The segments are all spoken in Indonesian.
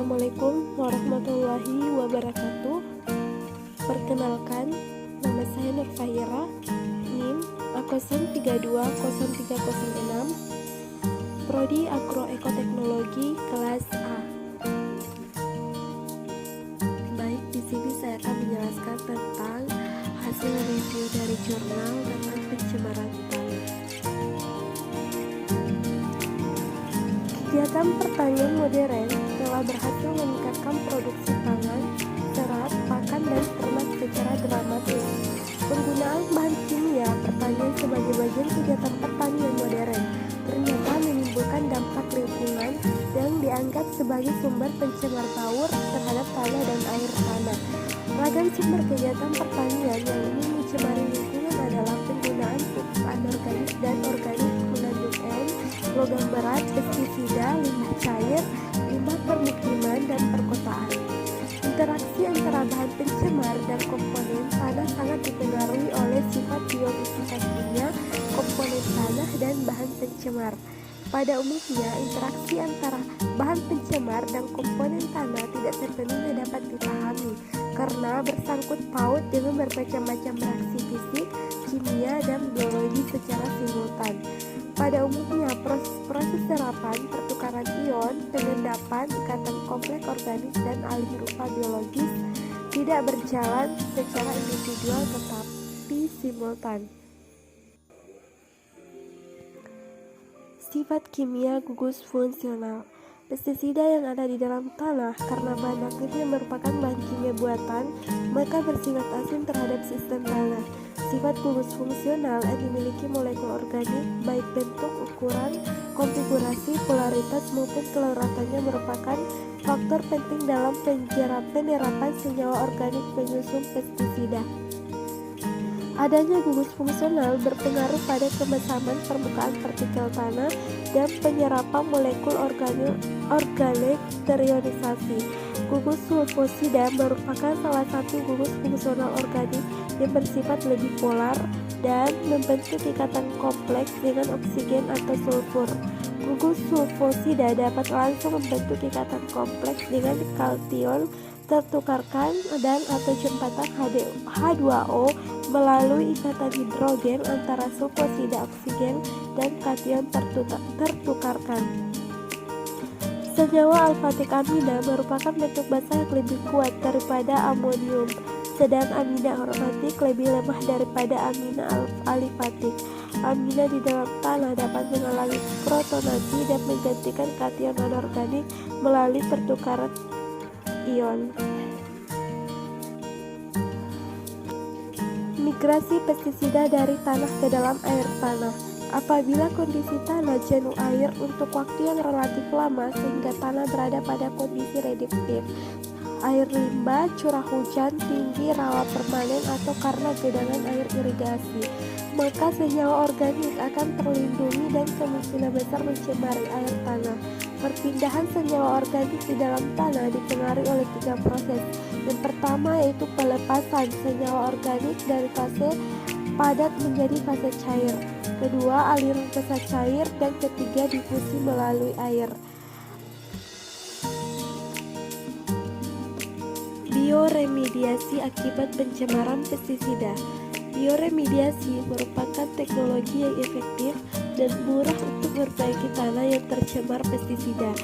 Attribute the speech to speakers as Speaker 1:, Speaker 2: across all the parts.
Speaker 1: Assalamualaikum warahmatullahi wabarakatuh. Perkenalkan, nama saya Nur Fahira, NIM A03203006, Prodi Agroekoteknologi kelas A. Baik, di sini saya akan menjelaskan tentang hasil review dari jurnal tentang pencemaran tanah. Kegiatan pertanian modern telah berhasil meningkatkan produksi pangan, serat, pakan, dan ternak secara dramatis. Penggunaan bahan kimia pertanian sebagai bagian kegiatan pertanian modern ternyata menimbulkan dampak lingkungan yang dianggap sebagai sumber pencemar baur terhadap tanah dan air tanah. Ragam sumber kegiatan pertanian yang ini mencemari lingkungan adalah penggunaan pupuk anorganik dan organik mengandung N, logam berat, pestisida, limbah cair, limbah permukiman, dan perkotaan. Interaksi antara bahan pencemar dan komponen tanah sangat dipengaruhi oleh sifat biofisika kimia komponen tanah dan bahan pencemar. Pada umumnya, interaksi antara bahan pencemar dan komponen tanah tidak sepenuhnya dapat dipahami karena bersangkut paut dengan bermacam-macam reaksi fisik, kimia, dan biologi secara simultan. Pada umumnya, proses serapan, pertukaran ion, pengendapan, ikatan kompleks organik, dan alih rupa biologis tidak berjalan secara individual tetapi simultan. Sifat kimia gugus fungsional. Pestisida yang ada di dalam tanah karena bahan aktifnya merupakan bahan kimia buatan, maka bersifat asin terhadap sistem tanah. Sifat gugus fungsional yang dimiliki molekul organik, baik bentuk, ukuran, konfigurasi, polaritas maupun keleratannya merupakan faktor penting dalam penyerapan senyawa organik penyusun pestisida. Adanya gugus fungsional berpengaruh pada kemesaman permukaan partikel tanah dan penyerapan molekul organik terionisasi. Gugus sulfosida merupakan salah satu gugus fungsional organik yang bersifat lebih polar dan membentuk ikatan kompleks dengan oksigen atau sulfur. Gugus sulfosida dapat langsung membentuk ikatan kompleks dengan kation tertukarkan dan atau jembatan H2O melalui ikatan hidrogen antara sulfosida oksigen dan kation tertukarkan. Senyawa alfatik amina merupakan bentuk basa yang lebih kuat daripada amonium, sedang amina aromatik lebih lemah daripada amina alifatik. Amina di dalam tanah dapat mengalami protonasi dan menggantikan kation anorganik melalui pertukaran ion. Migrasi pestisida dari tanah ke dalam air tanah. Apabila kondisi tanah jenuh air untuk waktu yang relatif lama sehingga tanah berada pada kondisi reduktif, air limbah, curah hujan tinggi, rawa permanen, atau karena gedangan air irigasi, maka senyawa organik akan terlindungi dan kemungkinan besar mencemari air tanah. Perpindahan senyawa organik di dalam tanah dipengaruhi oleh 3 proses. Yang pertama yaitu pelepasan senyawa organik dari fase padat menjadi fase cair. Kedua, aliran ke fase cair, dan ketiga, difusi melalui air. Bioremediasi akibat pencemaran pestisida. Bioremediasi merupakan teknologi yang efektif dan murah untuk memperbaiki tanah yang tercemar pestisida.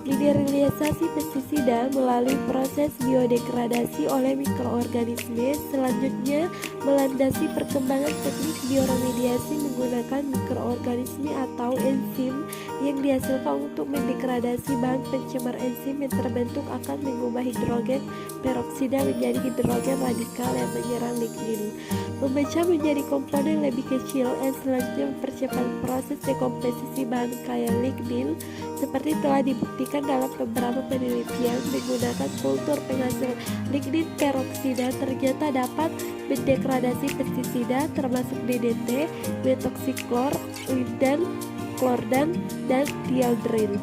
Speaker 1: Mineralisasi pestisida melalui proses biodegradasi oleh mikroorganisme. Selanjutnya, melandasi perkembangan teknik bioremediasi menggunakan mikroorganisme atau enzim yang dihasilkan untuk mendegradasi bahan pencemar. Enzim yang terbentuk akan mengubah hidrogen peroksida menjadi hidrogen radikal yang menyerang lignin, memecah menjadi komponen lebih kecil, dan selanjutnya mempercepat proses dekomposisi bahan kaya lignin. Seperti telah dibuktikan dalam beberapa penelitian menggunakan kultur penghasil lignin peroksida, ternyata dapat mendegradasi pestisida termasuk DDT, metoksiklor, linden, klordan, dan dieldrin.